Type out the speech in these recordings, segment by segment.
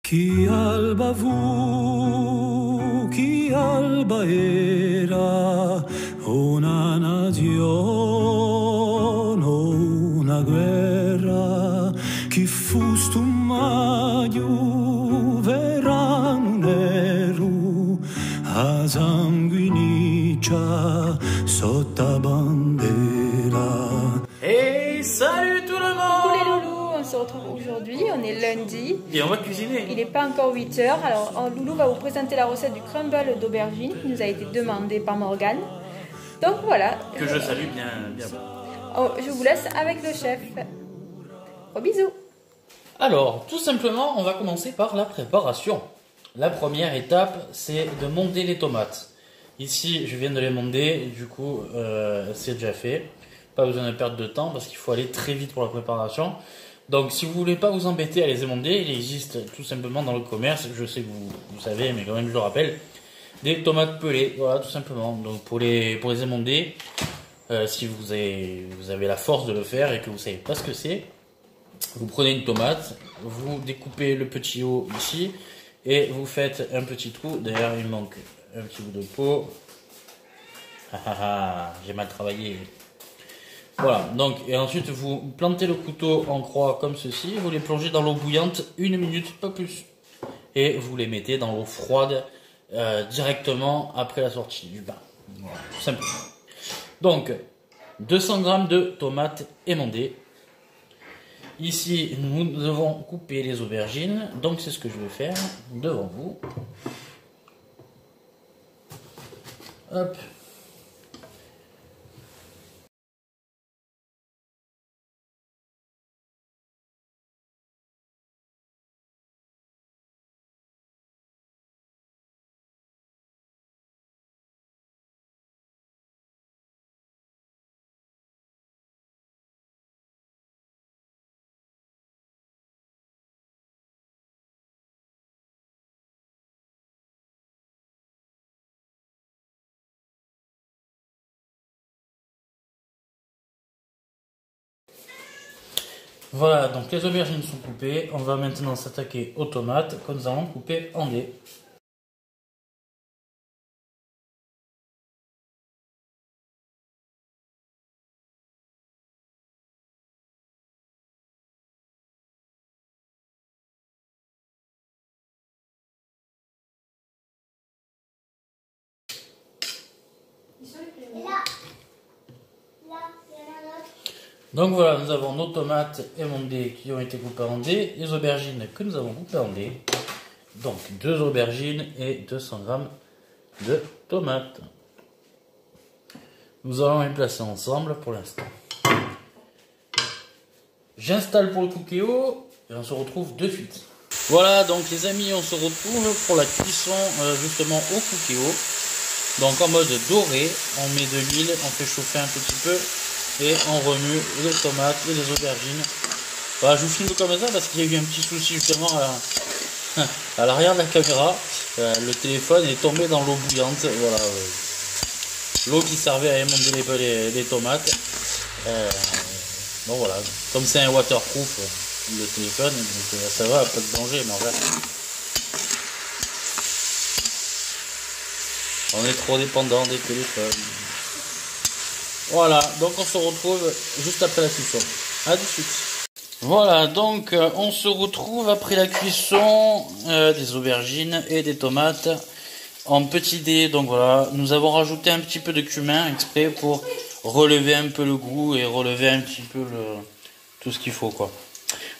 Chi alba fu, chi alba era, una nazione, una guerra, chi fu stu maggio, verano nero, a sanguiniccia, sotto bandera. Hey, salut tout le Coucou les monde! loulous, on se retrouve aujourd'hui, on est lundi. Et on va cuisiner. Il n'est pas encore 8 heures, alors Loulou va vous présenter la recette du crumble d'aubergine qui nous a été demandée par Morgane. Donc voilà. Que je salue bien. Oh, je vous laisse avec le chef. Gros bisous. Alors, tout simplement, on va commencer par la préparation. La première étape, c'est de monder les tomates. Ici, je viens de les monder, du coup, c'est déjà fait. Pas besoin de perdre de temps parce qu'il faut aller très vite pour la préparation. Donc, si vous voulez pas vous embêter à les émonder, il existe tout simplement dans le commerce, je sais que vous savez, mais quand même je le rappelle, des tomates pelées, voilà, tout simplement. Donc, pour les émonder, si vous avez la force de le faire et que vous savez pas ce que c'est, vous prenez une tomate, vous découpez le petit haut ici et vous faites un petit trou. D'ailleurs, il manque un petit bout de peau. J'ai mal travaillé. Voilà, donc, et ensuite vous plantez le couteau en croix comme ceci, vous les plongez dans l'eau bouillante 1 minute, pas plus. Et vous les mettez dans l'eau froide directement après la sortie du bain. Voilà, tout simplement. Donc, 200 g de tomates émondées. Ici, nous devons couper les aubergines, donc c'est ce que je vais faire devant vous. Hop. Voilà, donc les aubergines sont coupées. On va maintenant s'attaquer aux tomates que nous allons couper en dés. Donc voilà, nous avons nos tomates émondées qui ont été coupées en dés, les aubergines que nous avons coupées en dés. Donc 2 aubergines et 200 g de tomates. Nous allons les placer ensemble pour l'instant. J'installe pour le cookéo et on se retrouve de suite. Voilà, donc les amis, on se retrouve pour la cuisson justement au cookéo. Donc en mode doré, on met de l'huile, on fait chauffer un petit peu. Et on remue les tomates et les aubergines. Voilà, je vous filme comme ça parce qu'il y a eu un petit souci justement à l'arrière de la caméra. Le téléphone est tombé dans l'eau bouillante. Voilà, l'eau qui servait à émonder les tomates. Bon voilà, comme c'est un waterproof le téléphone, donc ça va, pas de danger, mais en vrai. On est trop dépendant des téléphones. Voilà, donc on se retrouve juste après la cuisson. A tout de suite. Voilà, donc on se retrouve après la cuisson des aubergines et des tomates en petits dés. Donc voilà, nous avons rajouté un petit peu de cumin exprès pour relever un peu le goût et relever un petit peu tout ce qu'il faut quoi.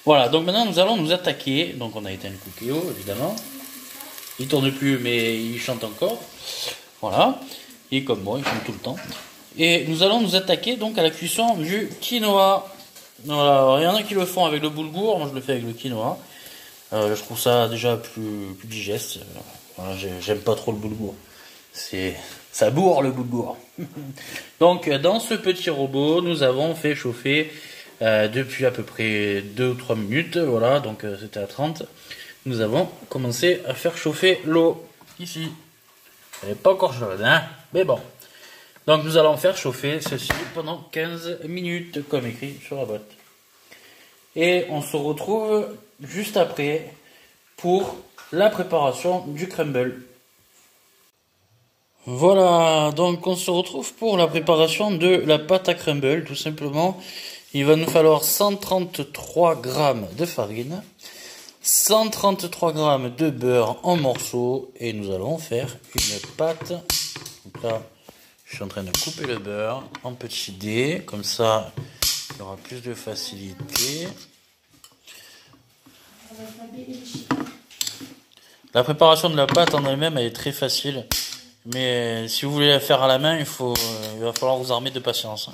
Voilà, donc maintenant nous allons nous attaquer. Donc on a éteint le cookéo évidemment. Il tourne plus mais il chante encore. Voilà, il est comme moi, il chante tout le temps. Et nous allons nous attaquer donc à la cuisson du quinoa. Voilà, il y en a qui le font avec le boulgour, moi je le fais avec le quinoa. Je trouve ça déjà plus digeste. Voilà, j'aime pas trop le boulgour. Ça bourre le boulgour. Donc dans ce petit robot, nous avons fait chauffer depuis à peu près 2 ou 3 minutes. Voilà, donc c'était à 30. Nous avons commencé à faire chauffer l'eau ici. Elle n'est pas encore chaude, hein, mais bon. Donc nous allons faire chauffer ceci pendant 15 minutes, comme écrit sur la boîte. Et on se retrouve juste après pour la préparation du crumble. Voilà, donc on se retrouve pour la préparation de la pâte à crumble. Tout simplement, il va nous falloir 133 g de farine, 133 g de beurre en morceaux et nous allons faire une pâte. Donc là, je suis en train de couper le beurre en petits dés, comme ça il y aura plus de facilité. La préparation de la pâte en elle-même elle est très facile, mais si vous voulez la faire à la main, il va falloir vous armer de patience.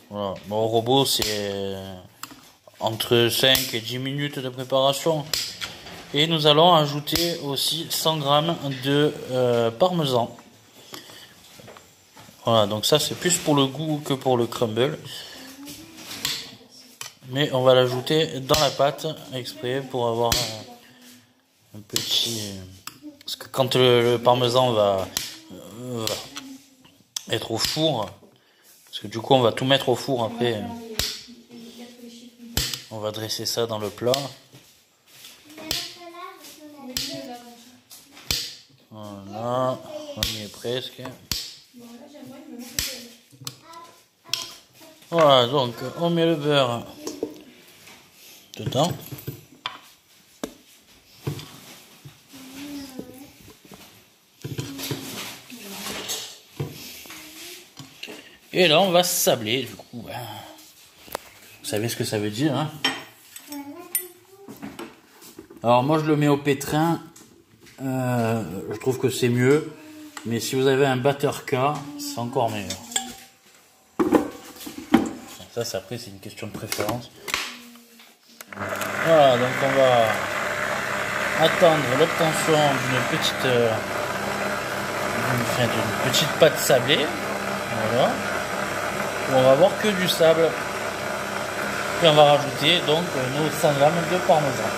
Voilà. Bon, au robot c'est entre 5 et 10 minutes de préparation. Et nous allons ajouter aussi 100 g de parmesan. Voilà, donc ça c'est plus pour le goût que pour le crumble. Mais on va l'ajouter dans la pâte exprès pour avoir un petit... Parce que quand le parmesan va être au four, parce que du coup on va tout mettre au four après, on va dresser ça dans le plat. Voilà, on y est presque. Voilà, donc on met le beurre dedans. Et là on va sabler du coup. Vous savez ce que ça veut dire, hein? Alors moi je le mets au pétrin. Je trouve que c'est mieux, mais si vous avez un batteur K, c'est encore meilleur. Ça après c'est une question de préférence. Voilà, donc on va attendre l'obtention d'une petite pâte sablée. Voilà. On va avoir que du sable. Et on va rajouter donc nos 100 g de parmesan.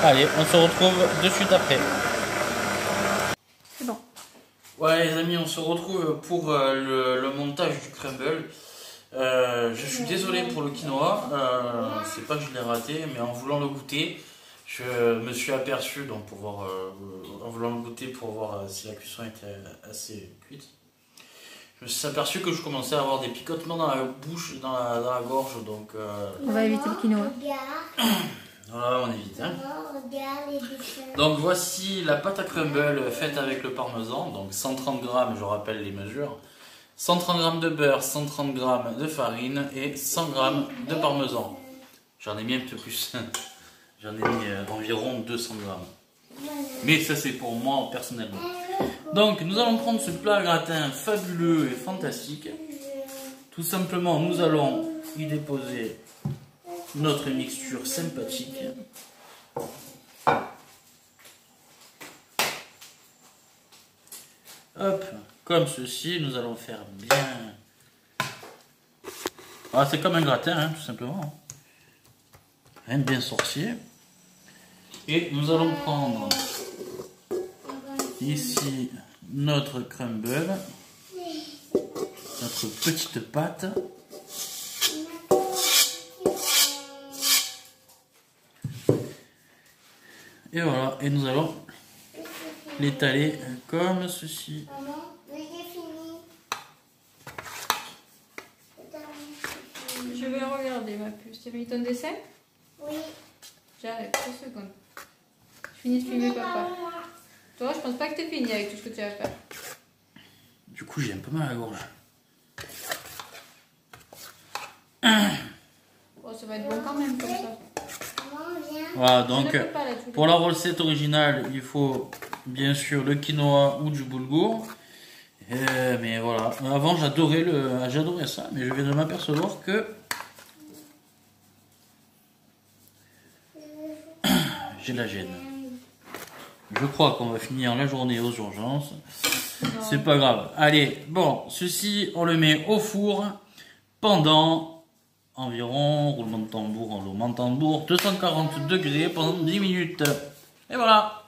Allez, on se retrouve de suite après. C'est bon. Ouais les amis, on se retrouve pour le montage du crumble. Je suis désolé pour le quinoa, c'est pas que je l'ai raté, mais en voulant le goûter, je me suis aperçu, donc pour voir, en voulant le goûter pour voir si la cuisson était assez cuite, je me suis aperçu que je commençais à avoir des picotements dans la bouche, dans la gorge, donc... On va éviter le quinoa. Voilà, on évite. Hein. Donc voici la pâte à crumble faite avec le parmesan, donc 130 g, je rappelle les mesures. 130 g de beurre, 130 g de farine et 100 g de parmesan. J'en ai mis un peu plus. J'en ai mis environ 200 g. Mais ça c'est pour moi personnellement. Donc nous allons prendre ce plat gratin fabuleux et fantastique. Tout simplement nous allons y déposer notre mixture sympathique. Hop, comme ceci, nous allons faire bien. Ah, c'est comme un gratin, hein, tout simplement. Rien de bien sorcier. Et nous allons prendre ici notre crumble, notre petite pâte. Et voilà, et nous allons l'étaler comme ceci. Je vais regarder ma puce. Tu as mis ton dessin? Oui. J'arrête, 3 secondes. Je finis de filmer papa. Toi, je pense pas que tu es fini avec tout ce que tu vas faire. Du coup, j'ai un peu mal à la gorge. Oh, ça va être bon quand même comme ça. Voilà, donc pour la recette originale, il faut bien sûr le quinoa ou du boulgour. Mais voilà, avant j'adorais ça, mais je viens de m'apercevoir que j'ai la gêne. Je crois qu'on va finir la journée aux urgences. C'est pas grave. Allez, bon, ceci on le met au four pendant environ, roulement de tambour, 240 degrés pendant 10 minutes. Et voilà.